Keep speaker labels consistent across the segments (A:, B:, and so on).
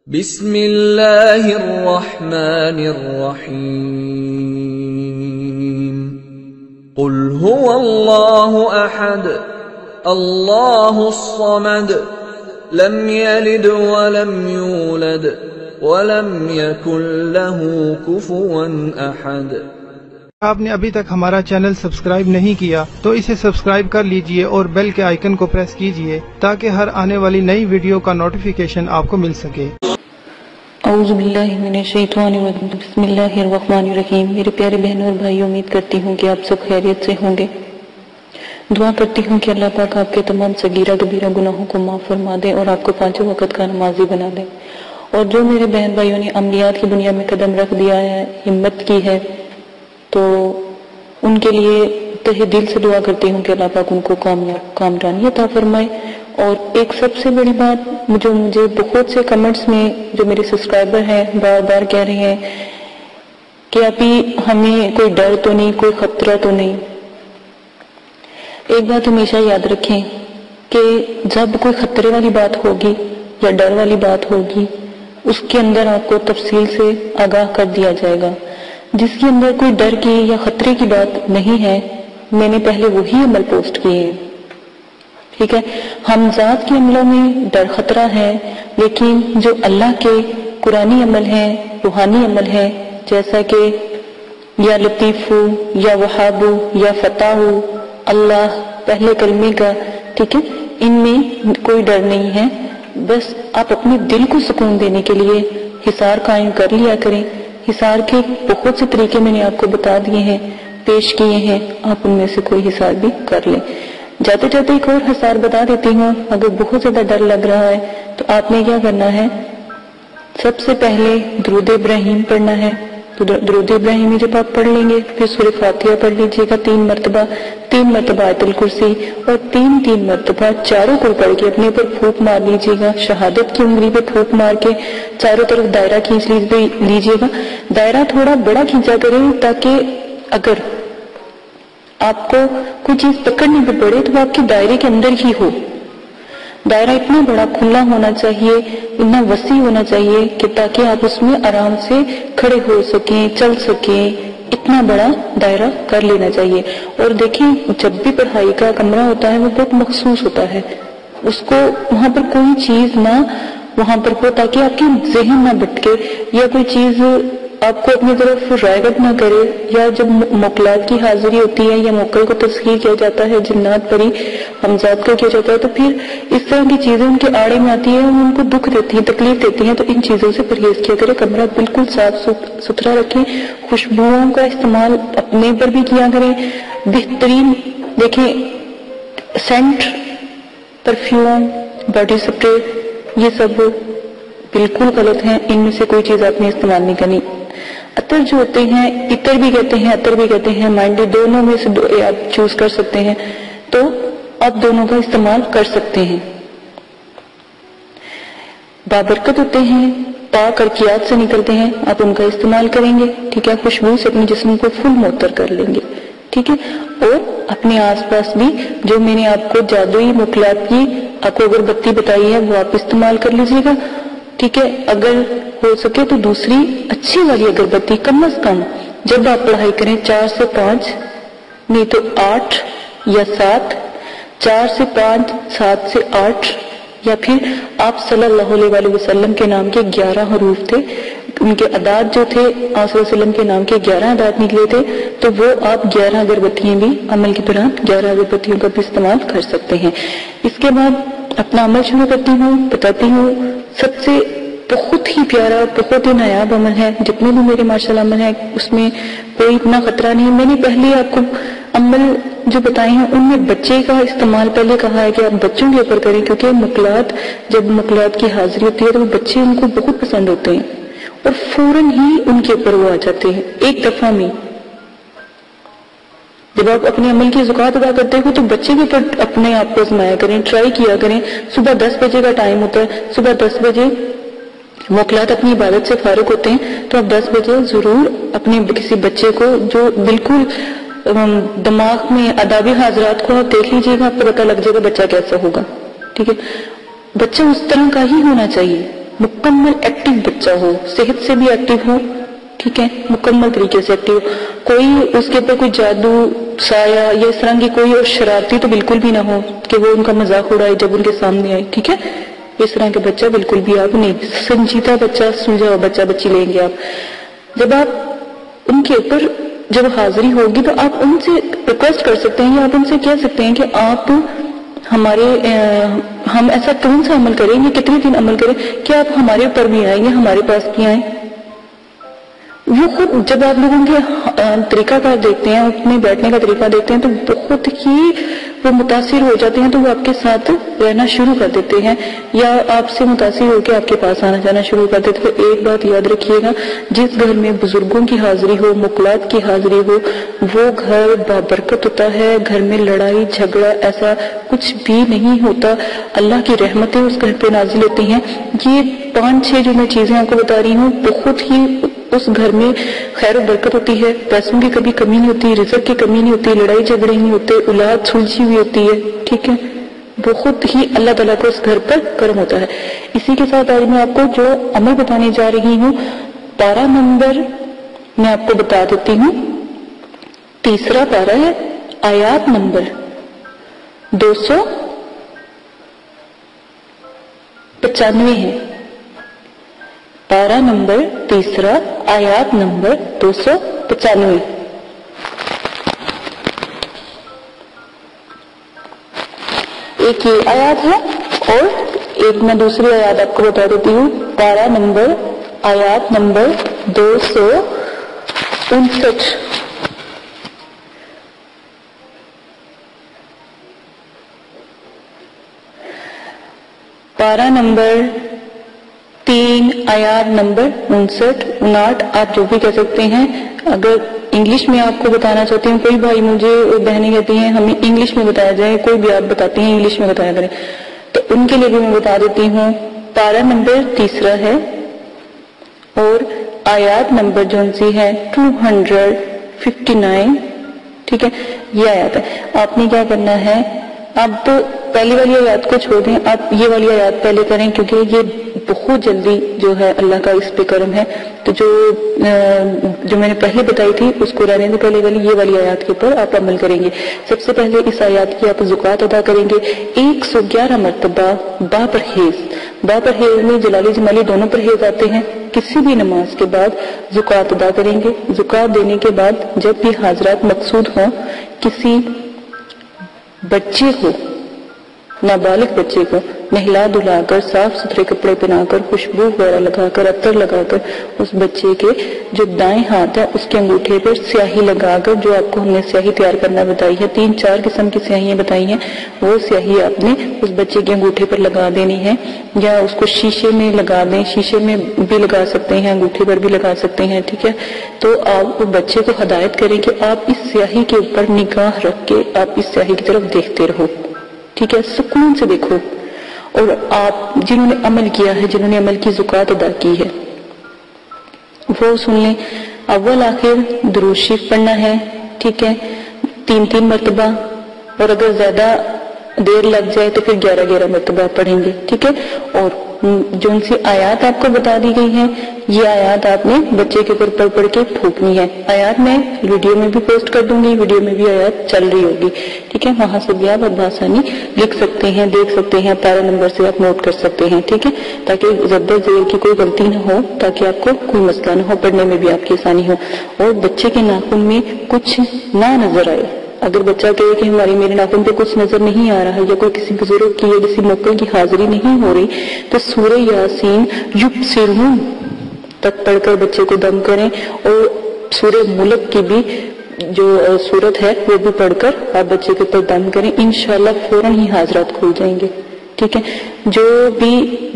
A: بسم اللہ الرحمن الرحیم قل هو اللہ احد اللہ الصمد لم یلد ولم یولد ولم یکن له کفوا احد۔
B: آپ نے ابھی تک ہمارا چینل سبسکرائب نہیں کیا تو اسے سبسکرائب کر لیجئے اور بیل کے آئیکن کو پریس کیجئے تاکہ ہر آنے والی نئی ویڈیو کا نوٹیفیکیشن آپ کو مل سکے۔
C: اعوذ باللہ من الشیطان الرجیم، بسم اللہ الرحمن الرحیم۔ میرے پیارے بہنوں اور بھائی، امید کرتی ہوں کہ آپ سب خیریت سے ہوں گے۔ دعا کرتی ہوں کہ اللہ پاک آپ کے تمام صغیرہ کبیرہ گناہوں کو معاف فرما دے اور آپ کو پانچوں وقت کا نمازی بنا دے۔ اور جو میرے بہن بھائیوں نے عملیات کی دنیا میں قدم رکھ دیا ہے، ہمت کی ہے، تو ان کے لیے تہہ دل سے دعا کرتی ہوں کہ اللہ پاک ان کو کامرانی عطا فرمائے۔ اور ایک سب سے بڑی بات جو مجھے بہت سے کمنٹس میں جو میرے سبسکرائبر ہیں بار بار کہہ رہے ہیں کہ ابھی ہمیں کوئی ڈر تو نہیں، کوئی خطرہ تو نہیں۔ ایک بات ہمیشہ یاد رکھیں کہ جب کوئی خطرے والی بات ہوگی یا ڈر والی بات ہوگی، اس کے اندر آپ کو تفصیل سے آگاہ کر دیا جائے گا۔ جس کے اندر کوئی ڈر کی یا خطرے کی بات نہیں ہے، میں نے پہلے وہی عمل پوسٹ کیے ہیں، ٹھیک ہے۔ ہم ذات کے عملوں میں ڈر خطرہ ہے، لیکن جو اللہ کے قرآنی عمل ہیں، روحانی عمل ہیں، جیسا کہ یا لطیف یا وہاب یا فتح اللہ پہلے کلمے کا، ٹھیک ہے، ان میں کوئی ڈر نہیں ہے۔ بس آپ اپنے دل کو سکون دینے کے لیے حصار قائم کر لیا کریں۔ حصار کے بہت سے طریقے میں نے آپ کو بتا دیے ہیں، پیش کیے ہیں، آپ ان میں سے کوئی حصار بھی کر لیں۔ جاتے جاتے ایک اور حصار بتا دیتی ہوں۔ اگر بہت زیادہ ڈر لگ رہا ہے تو آپ نے کیا کرنا ہے، سب سے پہلے درود ابراہیم پڑھنا ہے۔ تو درود ابراہیمی جب آپ پڑھ لیں گے، پھر سورہ فاتحہ پڑھ لیجئے گا 3 مرتبہ، 3 مرتبہ آیت الکرسی، اور 3 مرتبہ چاروں کو پڑھ کے اپنے اوپر پھونک مار لیجئے گا۔ شہادت کی انگلی پہ پھونک مار کے چاروں طرف دائرہ کھینچ لیجئے گا۔ دائرہ تھوڑا بڑا کھینچا کریں تاکہ اگر آپ کو کوئی چیز پکڑنے پہ پڑے تو وہ آپ کے دائرے کے اندر ہی ہو۔ دائرہ اتنا بڑا کھلا ہونا چاہیے، اتنا وسیع ہونا چاہیے کہ تاکہ آپ اس میں آرام سے کھڑے ہو سکیں، چل سکیں، اتنا بڑا دائرہ کر لینا چاہیے۔ اور دیکھیں، جب بھی پڑھائی کا کمرہ ہوتا ہے وہ بہت مخصوص ہوتا ہے، اس کو وہاں پر کوئی چیز نہ وہاں پر ہو تاکہ آپ کی ذہن نہ بھٹکے یا کوئی چیز آپ کو اپنی طرف راغب نہ کرے۔ یا جب موکلات کی حاضری ہوتی ہے یا موکل کو تسخیر کیا جاتا ہے، جنات پری حمزات کو کیا جاتا ہے، تو پھر اس طرح کی چیزیں ان کے آڑے میں آتی ہیں، ان کو دکھ دیتی ہیں، تکلیف دیتی ہیں۔ تو ان چیزوں سے پرہیز کیا کرے، کمرہ بالکل صاف ستھرا رکھیں۔ خوشبوؤں کا استعمال اپنے پر بھی کیا کریں، بہترین دیکھیں سینٹ، پرفیوم، باڈی سپرے، یہ سب بالکل غلط ہیں، ان میں سے کوئی چیز آپ نے استعمال نہیں کرنی۔ عطر جو ہوتے ہیں، عطر بھی کہتے ہیں، عطر بھی کہتے ہیں، مائنڈی، دونوں میں سے آپ چوز کر سکتے ہیں، تو آپ دونوں کا استعمال کر سکتے ہیں۔ بابرکت ہوتے ہیں، پاک حرکیات سے نکلتے ہیں، آپ ان کا استعمال کریں گے، ٹھیک ہے۔ خوشبو سے اپنے جسم کو فل معطر کر لیں گے، ٹھیک ہے۔ اور اپنے آس پاس بھی جو میں نے آپ کو جادوئی موکلات کی آپ کو اگربتی بتائی ہے وہ آپ استعمال کر لیجیے گا، ٹھیک ہے۔ اگر ہو سکے تو دوسری اچھی والی اگربتی کم از کم جب آپ پڑھائی کریں 4 سے 5، نہیں تو 8 یا 7، 4 سے 5، 7 سے 8، یا پھر آپ صلی اللہ علیہ وسلم کے نام کے 11 حروف تھے، ان کے اعداد جو تھے، آپ صلی اللہ علیہ وسلم کے نام کے 11 اعداد نکلے تھے، تو وہ آپ 11 اگربتیاں بھی عمل کے دوران 11 اگربتیوں کا بھی استعمال کر سکتے ہیں۔ اس کے بعد اپنا عمل شروع کرتی ہوں، بتاتی ہوں۔ سب سے بہت ہی پیارا، بہت ہی نایاب عمل ہے، جتنے بھی میرے ماشاءاللہ عمل ہیں اس میں کوئی اتنا خطرہ نہیں ہے۔ میں نے پہلے آپ کو عمل جو بتائے ہیں ان میں بچے کا استعمال پہلے کہا ہے کہ آپ بچوں کے اوپر کریں، کیونکہ موکلات، جب موکلات کی حاضری ہوتی ہے تو وہ بچے ان کو بہت پسند ہوتے ہیں اور فوراً ہی ان کے اوپر وہ آ جاتے ہیں ایک دفعہ میں۔ جب آپ اپنے عمل کی زکوٰۃ ادا کرتے ہو تو بچے کے اوپر اپنے آپ کو آزمایا کریں، ٹرائی کیا کریں۔ صبح 10 بجے کا ٹائم ہوتا ہے، صبح 10 بجے موکلات اپنی عبادت سے فارغ ہوتے ہیں، تو آپ 10 بجے ضرور اپنے کسی بچے کو جو بالکل دماغ میں آدابی حاضرات کو آپ دیکھ لیجئے گا، آپ کو پتہ لگ جائے گا بچہ کیسا ہوگا، ٹھیک ہے۔ بچہ اس طرح کا ہی ہونا چاہیے، مکمل ایکٹیو بچہ ہو، صحت سے بھی ایکٹیو ہو، ٹھیک ہے، مکمل طریقے سے ایکٹیو ہو، کوئی اس کے اوپر کوئی جادو سایہ یا اس طرح کی کوئی اور شرارتی تو بالکل بھی نہ ہو کہ وہ ان کا مذاق اڑائے جب ان کے سامنے آئے، ٹھیک ہے، اس طرح کے بچہ بالکل بھی آپ نہیں، سنجیدہ بچہ، سلجھا ہوا بچہ بچی لیں گے آپ۔ جب آپ ان کے اوپر جب حاضری ہوگی تو آپ ان سے ریکویسٹ کر سکتے ہیں یا آپ ان سے کہہ سکتے ہیں کہ آپ ہم ایسا کون سا عمل کریں گے، کتنے دن عمل کریں کہ آپ ہمارے اوپر بھی آئیں یا ہمارے پاس بھی آئیں۔ وہ خود جب آپ لوگوں کے طریقہ کار دیکھتے ہیں، اپنے بیٹھنے کا طریقہ دیکھتے ہیں تو بہت ہی وہ متاثر ہو جاتے ہیں، تو وہ آپ کے ساتھ رہنا شروع کر دیتے ہیں یا آپ سے متاثر ہو کے آپ کے پاس آنا جانا شروع کر دیتے ہیں۔ تو ایک بات یاد رکھیے گا، جس گھر میں بزرگوں کی حاضری ہو، مقلات کی حاضری ہو، وہ گھر بابرکت ہوتا ہے، گھر میں لڑائی جھگڑا ایسا کچھ بھی نہیں ہوتا، اللہ کی رحمتیں اس گھر پہ نازل ہوتی ہیں۔ یہ 5-6 جو میں چیزیں آپ کو بتا رہی ہوں، بہت ہی اس گھر میں خیر و برکت ہوتی ہے، پیسوں کی کبھی کمی نہیں ہوتی، رزق کی کمی نہیں ہوتی، لڑائی جھگڑے نہیں ہوتے، اولاد سلجھی ہوئی ہوتی ہے، ٹھیک ہے، بہت ہی اللہ تعالیٰ کو اس گھر پر کرم ہوتا ہے۔ اسی کے ساتھ آج میں آپ کو جو عمل بتانے جا رہی ہوں، پارہ نمبر میں آپ کو بتا دیتی ہوں، تیسرا پارہ ہے، آیات نمبر 295 ہے، پارہ نمبر تیسرا، آیات نمبر 295۔ ایک یہ آیات ہے اور ایک میں دوسری آیات آپ کو بتا دیتی ہوں، پارہ نمبر آیات نمبر 259۔ پارہ نمبر 3 آیات نمبر 59 آپ جو بھی کہہ سکتے ہیں۔ اگر انگلش میں آپ کو بتانا چاہتے ہیں، کوئی بھائی مجھے بہنیں کہتی ہیں ہمیں انگلش میں بتایا جائے، کوئی بھی آپ بتاتے ہیں انگلش میں بتایا کریں، تو ان کے لیے بھی میں بتا دیتی ہوں، پارہ نمبر تیسرا ہے اور آیات نمبر جو سی ہے 259، ٹھیک ہے، یہ آیات ہے۔ آپ نے کیا کرنا ہے، اب پہلی والی آیات کو چھوڑ دیں، آپ یہ والی آیات پہلے کریں کیونکہ یہ بہت جلدی جو ہے اللہ کا اس پہ کرم ہے، تو جو میں نے پہلے بتائی تھی اس کو رہنے سے پہلے والی یہ والی آیات کے اوپر آپ عمل کریں گے۔ سب سے پہلے اس آیات کی آپ زکوٰۃ ادا کریں گے 111 مرتبہ با پرہیز میں جلالی جمالی دونوں پرہیز آتے ہیں۔ کسی بھی نماز کے بعد زکوٰۃ ادا کریں گے۔ زکوٰۃ دینے کے بعد جب بھی حاضرات مقصود ہوں، کسی بچے کو، نابالغ بچے کو نہلا دھلا کر، صاف ستھرے کپڑے پہنا کر، خوشبو وغیرہ لگا کر، عطر لگا کر، اس بچے کے جو دائیں ہاتھ ہے اس کے انگوٹھے پر سیاہی لگا کر، جو آپ کو ہم نے سیاہی تیار کرنا بتائی ہے، 3-4 قسم کی سیاہیاں بتائی ہیں، وہ سیاہی آپ نے اس بچے کے انگوٹھے پر لگا دینی ہے، یا اس کو شیشے میں لگا دیں، شیشے میں بھی لگا سکتے ہیں، انگوٹھے پر بھی لگا سکتے ہیں، ٹھیک ہے۔ تو آپ بچے کو ہدایت کریں کہ آپ اس سیاہی کے اوپر نگاہ رکھ کے آپ اس سیاہی کی طرف دیکھتے رہو، ٹھیک ہے، سکون سے دیکھو، اور آپ جنہوں نے عمل کیا ہے، جنہوں نے عمل کی زکوٰۃ ادا کی ہے، وہ سن لیں۔ اول آخر درود شریف پڑھنا ہے، ٹھیک ہے، 3 مرتبہ، اور اگر زیادہ دیر لگ جائے تو پھر 11 مرتبہ پڑھیں گے، ٹھیک ہے۔ اور جو ان سے آیات آپ کو بتا دی گئی ہیں، یہ آیات آپ نے بچے کے اوپر پڑھ کے پھونکنی ہے۔ آیات میں ویڈیو میں بھی پوسٹ کر دوں گی، ویڈیو میں بھی آیات چل رہی ہوگی، ٹھیک ہے، وہاں سے بھی آپ بآسانی لکھ سکتے ہیں، دیکھ سکتے ہیں، پارہ نمبر سے آپ نوٹ کر سکتے ہیں، ٹھیک ہے، تاکہ زبر زیر کی کوئی غلطی نہ ہو، تاکہ آپ کو کوئی مسئلہ نہ ہو، پڑھنے میں بھی آپ کی آسانی ہو، اور بچے کے ناخن میں کچھ نہ نظر آئے۔ اگر بچہ کہے کہ میرے ناخن پہ کچھ نظر نہیں آ رہا، یا کوئی کسی بزرگ کی یا کسی موقع کی حاضری نہیں ہو رہی، تو سورہ یاسین یبصرون تک پڑھ کر بچے کو دم کریں، اور سورہ ملک کی بھی جو صورت ہے وہ بھی پڑھ کر آپ بچے کے اوپر دم کریں، انشاءاللہ فوراً ہی حاضرات کھل جائیں گے، ٹھیک ہے۔ جو بھی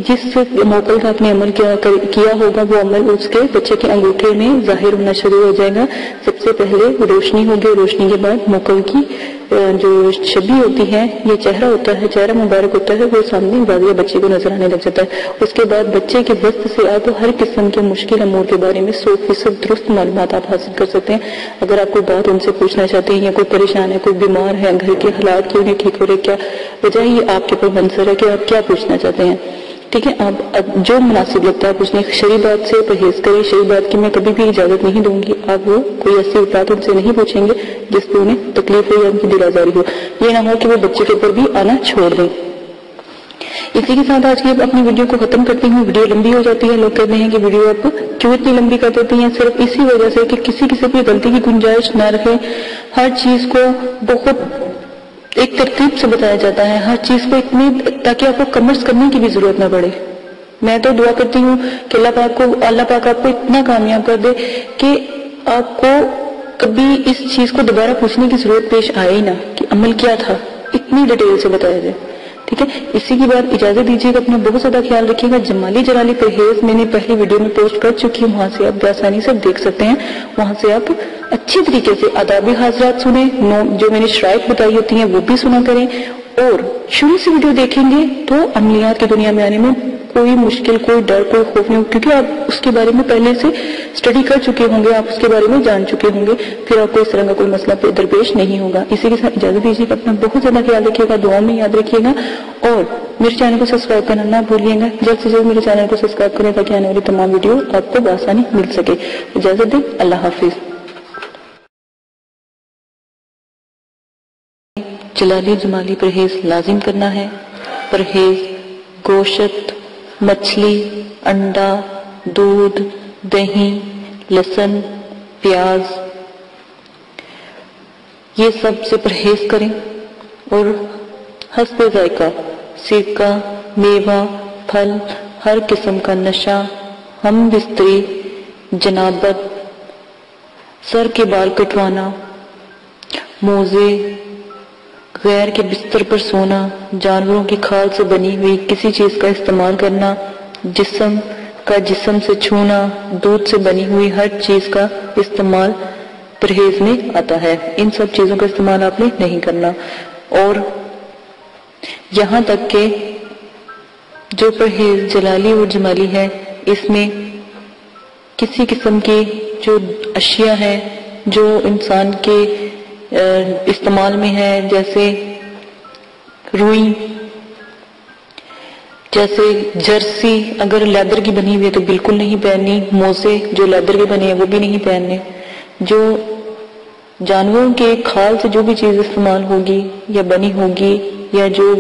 C: جس موقع کا آپ نے عمل کیا ہوگا، وہ عمل اس کے بچے کے انگوٹھے میں ظاہر ہونا شروع ہو جائے گا۔ سب سے پہلے روشنی ہوگی، روشنی کے بعد موقع کی جو شبیہ ہوتی ہے، یہ چہرہ ہوتا ہے، چہرہ مبارک ہوتا ہے، وہ سامنے واضح بچے کو نظر آنے لگ جاتا ہے۔ اس کے بعد بچے کے دست سے آپ ہر قسم کے مشکل امور کے بارے میں 100% درست معلومات آپ حاصل کر سکتے ہیں۔ اگر آپ کوئی بات ان سے پوچھنا چاہتے ہیں، یا کوئی پریشان ہے، کوئی بیمار ہے، گھر کے حالات کیوں نہیں ٹھیک ہو رہے، کیا وجہ یہ آپ کے اوپر منحصر ہے کہ آپ کیا پوچھنا چاہتے ہیں۔ ٹھیک ہے، آپ جو مناسب لگتا ہے آپ اس نے شرعی بات سے پرہیز کریں. شرعی بات کی میں کبھی بھی اجازت نہیں دوں گی. آپ وہ کوئی ایسی بات ان سے نہیں پوچھیں گے جس پہ انہیں تکلیف ہو یا ان کی دل آزاری ہو. یہ نہ ہو کہ وہ بچے کے اوپر بھی آنا چھوڑ دیں. اسی کے ساتھ آج کی اپنی ویڈیو کو ختم کرتی ہوں. ویڈیو لمبی ہو جاتی ہے، لوگ کہتے ہیں کہ ویڈیو آپ کیوں اتنی لمبی کر دیتی ہیں؟ صرف اسی وجہ سے کہ کسی کی غلطی کی گنجائش نہ رکھے. ہر چیز کو بہت ایک ترتیب سے بتایا جاتا ہے، ہر چیز کو اتنی، تاکہ آپ کو کمرس کرنے کی بھی ضرورت نہ پڑے. میں تو دعا کرتی ہوں کہ اللہ پاک آپ کو اتنا کامیاب کر دے کہ آپ کو کبھی اس چیز کو دوبارہ پوچھنے کی ضرورت پیش آئے ہی نہ کہ عمل کیا تھا، اتنی ڈیٹیل سے بتایا جائے. ٹھیک ہے، اسی کی بعد اجازت دیجیے گا. اپنا بہت زیادہ خیال رکھیے گا. جمالی جلالی پرہیز میں نے پہلی ویڈیو میں پوسٹ کر چکی ہوں، وہاں سے آپ بآسانی سے دیکھ سکتے ہیں. وہاں سے آپ اچھی طریقے سے آداب حاضرات سنیں، جو میں نے شرائط بتائی ہوتی ہیں وہ بھی سنا کریں، اور شروع سے ویڈیو دیکھیں گے تو عملیات کی دنیا میں آنے میں کوئی مشکل، کوئی ڈر، کوئی خوف نہیں ہوگا، کیونکہ آپ اس کے بارے میں پہلے سے اسٹڈی کر چکے ہوں گے، آپ اس کے بارے میں جان چکے ہوں گے. پھر آپ کو اس طرح کا کوئی مسئلہ درپیش نہیں ہوگا. اسی کے ساتھ اجازت دیجیے کہ اپنا بہت زیادہ خیال رکھیے گا، دعاؤں میں یاد رکھیے گا، اور میرے چینل کو سبسکرائب کرنا نہ بھولیے گا. جلد سے جلد میرے چینل کو سبسکرائب کریں تاکہ آنے والی تمام ویڈیو آپ کو بآسانی مل سکے. اجازت دیں، اللہ حافظ. جلالی جمالی پرہیز لازم کرنا ہے. پرہیز گوشت، مچھلی، انڈا، دودھ، دہی، لہسن، پیاز، یہ سب سے پرہیز کریں. اور حسب ذائقہ سرکہ، میوہ، پھل، ہر قسم کا نشہ، ہم بستری، جنابت، سر کے بال کٹوانا، موزے، غیر کے بستر پر سونا، جانوروں کی کھال سے بنی ہوئی کسی چیز کا استعمال کرنا، جسم سے چھونا، دودھ سے بنی ہوئی ہر چیز کا استعمال پرہیز میں آتا ہے. ان سب چیزوں کا استعمال آپ نے نہیں کرنا. اور یہاں تک کہ جو پرہیز جلالی اور جمالی ہے، اس میں کسی قسم کی جو اشیاء ہیں جو انسان کے استعمال میں ہے، جیسے روئی، جیسے جرسی اگر لیدر کی بنی ہوئی ہے تو بالکل نہیں پہننی. موزے جو لیدر کے بنے ہیں وہ بھی نہیں پہننے. جو جانوروں کے کھال سے جو بھی چیز استعمال ہوگی یا بنی ہوگی، یا جو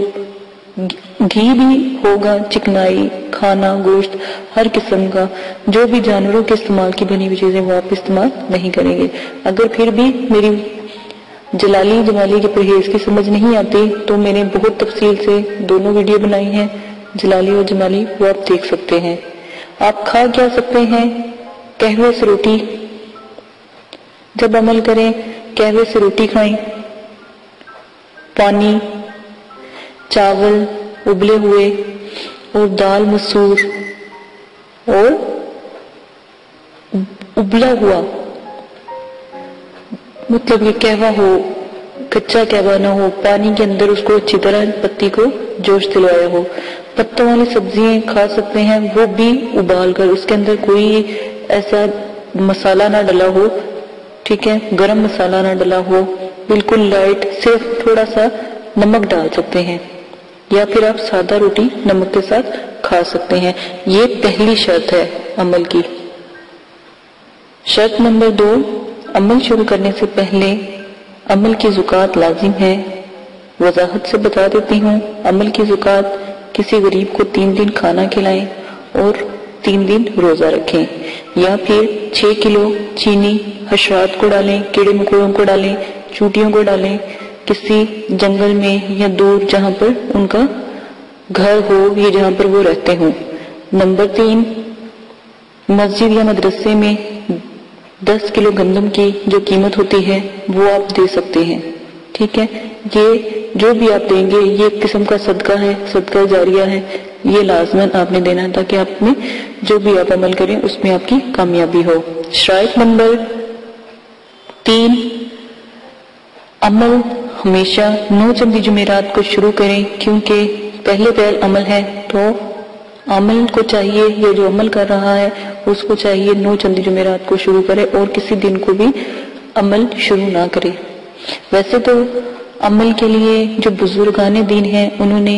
C: گھی بھی ہوگا، چکنائی، کھانا، گوشت، ہر قسم کا جو بھی جانوروں کے استعمال کی بنی ہوئی چیزیں وہ آپ استعمال نہیں کریں گے. اگر پھر بھی میری جلالی جمالی کے پرہیز کی سمجھ نہیں آتی تو میں نے بہت تفصیل سے دونوں ویڈیو بنائی ہیں، جلالی اور جمالی، وہ آپ دیکھ سکتے ہیں. آپ کھا کیا سکتے ہیں؟ قہوے سے روٹی. جب عمل کریں قہوے سے روٹی کھائیں، پانی، چاول ابلے ہوئے، اور دال مسور، اور ابلا ہوا، مطلب یہ قہوہ ہو، کچا قہوہ نہ ہو، پانی کے اندر اس کو اچھی طرح پتی کو جوش دلوایا ہو. پتوں والی سبزیاں کھا سکتے ہیں، وہ بھی ابال کر، اس کے اندر کوئی ایسا مسالہ نہ ڈلا ہو، ٹھیک ہے، گرم مسالہ نہ ڈلا ہو، بالکل لائٹ، صرف تھوڑا سا نمک ڈال سکتے ہیں، یا پھر آپ سادہ روٹی نمک کے ساتھ کھا سکتے ہیں. یہ پہلی شرط ہے عمل کی. شرط نمبر 2، عمل شروع کرنے سے پہلے عمل کی زکوٰۃ لازم ہے. وضاحت سے بتا دیتی ہوں، عمل کی زکوٰۃ کسی غریب کو 3 دن کھانا کھلائیں اور 3 دن روزہ رکھیں، یا پھر 6 کلو چینی حشرات کو ڈالیں، کیڑے مکوڑوں کو ڈالیں، چوٹیوں کو ڈالیں، کسی جنگل میں یا دور جہاں پر ان کا گھر ہو یا جہاں پر وہ رہتے ہوں. نمبر 3، مسجد یا مدرسے میں 10 کلو گندم کی جو قیمت ہوتی ہے وہ آپ دے سکتے ہیں. ٹھیک ہے، یہ جو بھی آپ دیں گے یہ ایک قسم کا صدقہ ہے، صدقہ جاریہ ہے. یہ لازماً آپ نے دینا ہے تاکہ آپ میں جو بھی آپ عمل کریں اس میں آپ کی کامیابی ہو. شرائط نمبر 3، عمل ہمیشہ 9 چندی جمعرات کو شروع کریں، کیونکہ پہلے عمل ہے تو عمل کو چاہیے، یہ جو عمل کر رہا ہے اس کو چاہیے 9 چندی جمعرات کو شروع کرے اور کسی دن کو بھی عمل شروع نہ کرے. ویسے تو عمل کے لیے جو بزرگان دین ہیں انہوں نے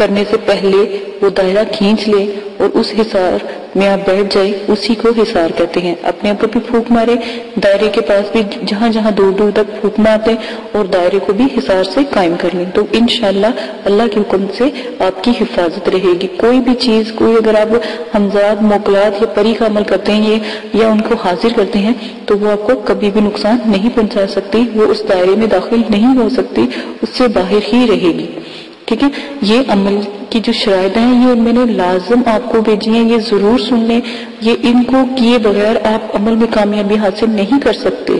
C: کرنے سے پہلے وہ دائرہ کھینچ لے اور اس حصار میں آپ بیٹھ جائے، اسی کو حصار کہتے ہیں۔ اپنے اوپر بھی پھونک مارے، دائرے کے پاس بھی جہاں جہاں دور دور تک پھونک مارتے اور دائرے کو بھی حصار سے قائم کر لیں، تو انشاءاللہ اللہ کے حکم سے آپ کی حفاظت رہے گی۔ کوئی بھی چیز، کوئی اگر آپ ہمزاد، موکلات یا پری کا عمل کرتے ہیں یا ان کو حاضر کرتے ہیں تو وہ آپ کو کبھی بھی نقصان نہیں پہنچا سکتی، وہ اس دائرے میں داخل نہیں ہو سکتی، اس سے باہر ہی رہے گی، ٹھیک ہے۔ یہ عمل کی جو شرائط ہیں یہ میں نے لازم آپ کو بھیجی ہیں، یہ ضرور سن لیں، یہ ان کو کیے بغیر آپ عمل میں کامیابی حاصل نہیں کر سکتے،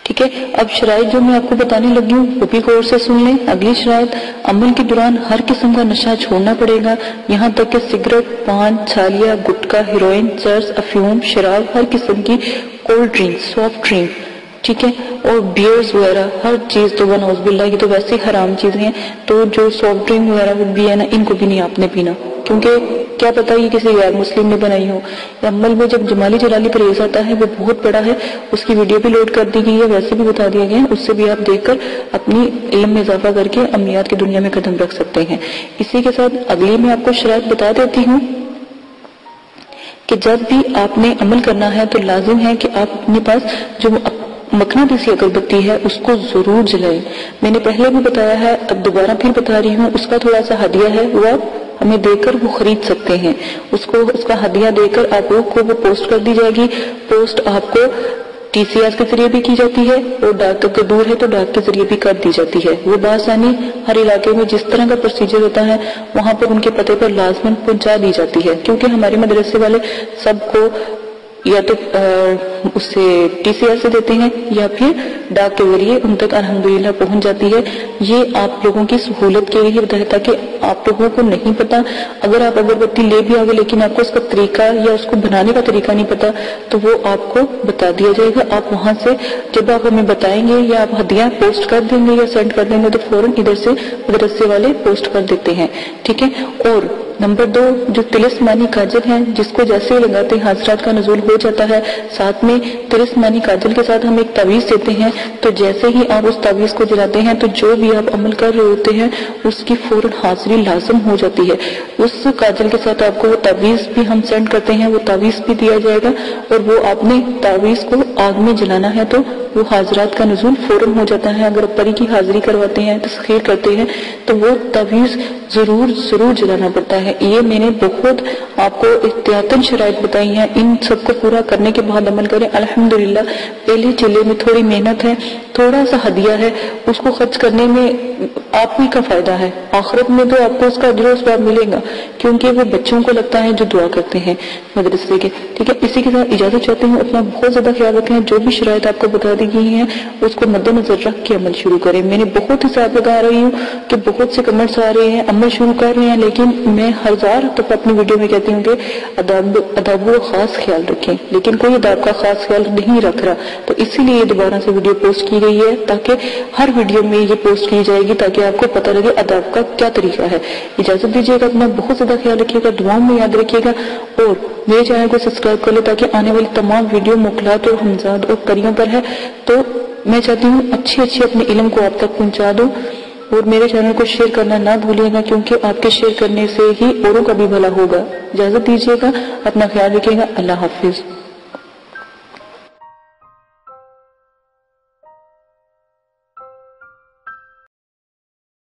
C: ٹھیک ہے۔ اب شرائط جو میں آپ کو بتانے لگی ہوں وہ بھی غور سے سن لیں۔ اگلی شرائط، عمل کے دوران ہر قسم کا نشہ چھوڑنا پڑے گا، یہاں تک کہ سگریٹ، پان، چھالیا، گٹکا، ہیروئن، چرس، افیون، شراب، ہر قسم کی کولڈ ڈرنک، سافٹ ڈرنک، ٹھیک ہے، اور بیئرز وغیرہ ہر چیز، تو نعوذ باللہ یہ تو ویسے حرام چیزیں ہیں، تو جو سافٹ ڈرنک وغیرہ بھی ہے نا ان کو بھی نہیں آپ نے پینا، کیونکہ کیا پتہ یہ کسی غیر مسلم نے بنائی ہو۔ عمل میں جب جمالی جلالی پرہیز آتا ہے وہ بہت بڑا ہے، اس کی ویڈیو بھی لوڈ کر دی گئی ہے، ویسے بھی بتا دیا گیا ہے، اس سے بھی آپ دیکھ کر اپنی علم میں اضافہ کر کے عملیات کی دنیا میں قدم رکھ سکتے ہیں۔ اسی کے ساتھ اگلی میں آپ کو شرائط بتا دیتی ہوں کہ جب بھی آپ نے عمل کرنا ہے تو لازم ہے کہ آپ اپنے پاس جو مقناطیسی اگربتی ہے اس کو ضرور جلائیں۔ میں نے پہلے بھی بتایا ہے، اب دوبارہ پھر بتا رہی ہوں، اس کا تھوڑا سا ہدیہ ہے، وہ آپ ہمیں دے کر وہ خرید سکتے ہیں، اس کا ہدیہ دے کر آپ لوگ کو وہ پوسٹ کر دی جائے گی۔ پوسٹ آپ کو TCS کے ذریعے بھی کی جاتی ہے اور ڈاک تک دور ہے تو ڈاک کے ذریعے بھی کر دی جاتی ہے۔ وہ بآسانی ہر علاقے میں جس طرح کا پروسیجر ہوتا ہے وہاں پر ان کے پتے پر لازماً پہنچا دی جاتی ہے، کیونکہ ہمارے مدرسے والے سب کو یا تو اس سے TCS سے دیتے ہیں یا پھر ڈاک کے ذریعے ان تک الحمدللہ پہنچ جاتی ہے۔ یہ آپ لوگوں کی سہولت کے لیے ہوتا ہے تاکہ آپ لوگوں کو نہیں پتا، اگر آپ اگربتی لے بھی آگے لیکن آپ کو اس کا طریقہ یا اس کو بنانے کا طریقہ نہیں پتا تو وہ آپ کو بتا دیا جائے گا۔ آپ وہاں سے جب آپ ہمیں بتائیں گے یا آپ ہدیہ پوسٹ کر دیں گے یا سینڈ کر دیں گے تو فوراً ادھر سے مدرسے والے پوسٹ کر دیتے ہیں، ٹھیک ہے۔ اور نمبر 2، جو تلسمانی کاجل ہے جس کو جیسے لگاتے حاضرات کا نزول ہو جاتا ہے، ساتھ میں تلسمانی کاجل کے ساتھ ہم ایک تعویذ دیتے ہیں، تو جیسے ہی آپ اس تعویذ کو جلاتے ہیں تو جو بھی آپ عمل کر رہے ہوتے ہیں اس کی فوراً حاضری لازم ہو جاتی ہے۔ اس کاجل کے ساتھ آپ کو وہ تعویذ بھی ہم سینڈ کرتے ہیں، وہ تعویذ بھی دیا جائے گا، اور وہ آپ نے تعویذ کو آگ میں جلانا ہے تو وہ حاضرات کا نزول فوراً ہو جاتا ہے۔ اگر پری کی حاضری کرواتے ہیں، تسخیر کرتے ہیں تو وہ تعویذ ضرور جلانا پڑتا ہے۔ یہ میں نے بہت آپ کو احتیاطاً شرائط بتائی ہیں، ان سب کو پورا کرنے کے بعد عمل کریں۔ الحمدللہ پہلے چلے میں تھوڑی محنت ہے، تھوڑا سا ہدیہ ہے، اس کو خرچ کرنے میں آپ ہی کا فائدہ ہے، آخرت میں تو آپ کو اس کا اجر و ثواب ملے گا، کیونکہ وہ بچوں کو لگتا ہے جو دعا کرتے ہیں مدرسے کے، ٹھیک ہے۔ اسی کے ساتھ اجازت چاہتے ہیں، اپنا بہت زیادہ خیال رکھیں، جو بھی شرائط آپ کو بتا دی گئی ہیں اس کو مد نظر رکھ کے عمل شروع کریں۔ میں نے بہت حساب لگا رہی ہوں کہ بہت سے کمنٹس آ رہے ہیں، عمل شروع کر رہے ہیں، لیکن میں ہزار دفعہ اپنی ویڈیو میں کہتی ہوں کہ اداب و خاص خیال رکھیں، لیکن کوئی اداب کا خاص خیال نہیں رکھ رہا، تو اسی لیے یہ دوبارہ سے ویڈیو پوسٹ کی گئی ہے تاکہ ہر ویڈیو میں یہ پوسٹ کی جائے گی تاکہ آپ کو پتہ لگے اداب کا کیا طریقہ ہے۔ اجازت دیجیے گا، اپنا بہت زیادہ خیال رکھیے گا، دعاؤں میں یاد رکھیے گا، اور میرے چینل کو سبسکرائب کر لیں تاکہ آنے والی تمام ویڈیو موکلات اور ہمزاد اور پریوں پر ہے، تو میں چاہتی ہوں اچھی اپنے علم کو آپ تک پہنچا دوں، اور میرے چینل کو شیئر کرنا نہ بھولیے گا، کیونکہ آپ کے شیئر کرنے سے ہی اوروں کا بھی بھلا ہوگا۔ اجازت دیجیے گا، اپنا خیال رکھیے گا، اللہ حافظ۔